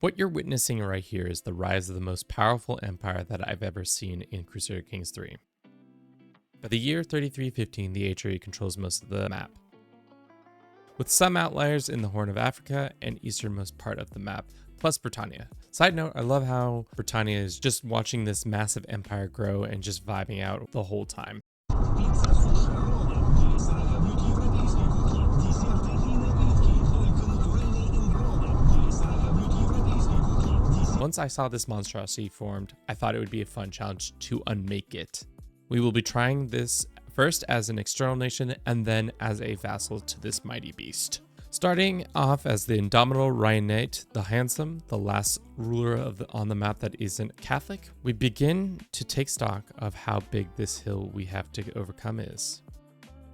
What you're witnessing right here is the rise of the most powerful empire that I've ever seen in Crusader Kings 3. By the year 3315, the HRE controls most of the map, with some outliers in the Horn of Africa and easternmost part of the map, plus Britannia. Side note, I love how Britannia is just watching this massive empire grow and just vibing out the whole time. Once I saw this monstrosity formed, I thought it would be a fun challenge to unmake it. We will be trying this first as an external nation and then as a vassal to this mighty beast. Starting off as the indomitable Ryanite, the handsome, the last ruler on the map that isn't Catholic, we begin to take stock of how big this hill we have to overcome is.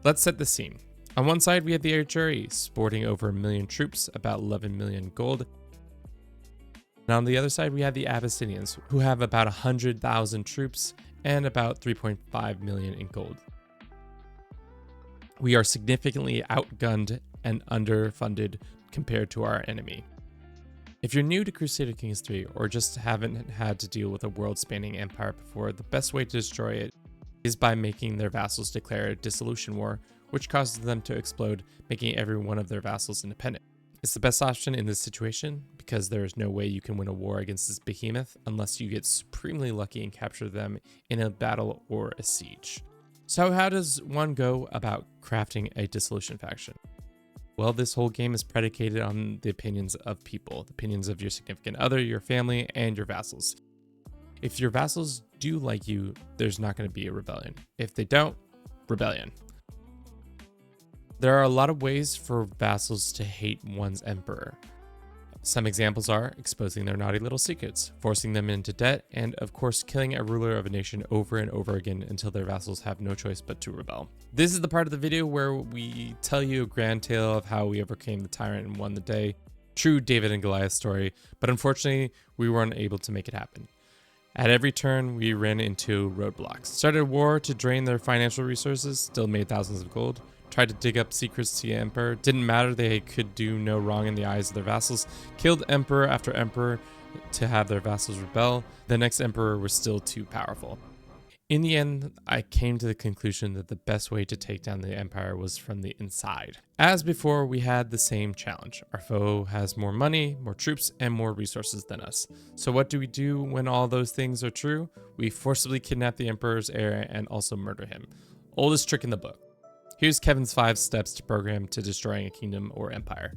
Let's set the scene. On one side we have the HRE, sporting over 1 million troops, about 11 million gold. And on the other side we have the Abyssinians, who have about 100,000 troops and about 3.5 million in gold. We are significantly outgunned and underfunded compared to our enemy. If you're new to Crusader Kings 3 or just haven't had to deal with a world-spanning empire before, the best way to destroy it is by making their vassals declare a dissolution war, which causes them to explode, making every one of their vassals independent. It's the best option in this situation because there is no way you can win a war against this behemoth unless you get supremely lucky and capture them in a battle or a siege. So how does one go about crafting a dissolution faction? Well, this whole game is predicated on the opinions of people, the opinions of your significant other, your family, and your vassals. If your vassals do like you, there's not going to be a rebellion. If they don't, rebellion. There are a lot of ways for vassals to hate one's emperor. Some examples are exposing their naughty little secrets, forcing them into debt, and of course killing a ruler of a nation over and over again until their vassals have no choice but to rebel. This is the part of the video where we tell you a grand tale of how we overcame the tyrant and won the day. True David and Goliath story, but unfortunately we weren't able to make it happen. At every turn we ran into roadblocks. Started a war to drain their financial resources, still made thousands of gold. Tried to dig up secrets to the emperor. Didn't matter, they could do no wrong in the eyes of their vassals. Killed emperor after emperor to have their vassals rebel. The next emperor was still too powerful. In the end, I came to the conclusion that the best way to take down the empire was from the inside. As before, we had the same challenge. Our foe has more money, more troops, and more resources than us. So what do we do when all those things are true? We forcibly kidnap the emperor's heir and also murder him. Oldest trick in the book. Here's Kevin's 5 steps to program to destroying a kingdom or empire.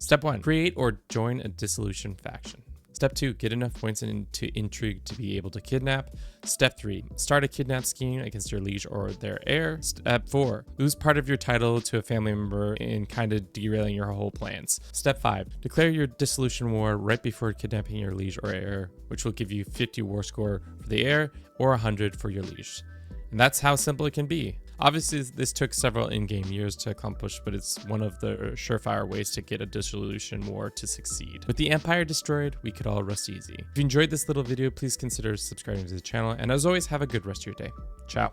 Step 1, create or join a dissolution faction. Step 2, get enough points into intrigue to be able to kidnap. Step 3, start a kidnap scheme against your liege or their heir. Step 4, lose part of your title to a family member in kind of derailing your whole plans. Step 5, declare your dissolution war right before kidnapping your liege or heir, which will give you 50 war score for the heir or 100 for your liege. And that's how simple it can be. Obviously, this took several in-game years to accomplish, but it's one of the surefire ways to get a dissolution war to succeed. With the empire destroyed, we could all rest easy. If you enjoyed this little video, please consider subscribing to the channel, and as always, have a good rest of your day. Ciao.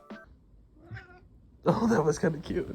Oh, that was kind of cute.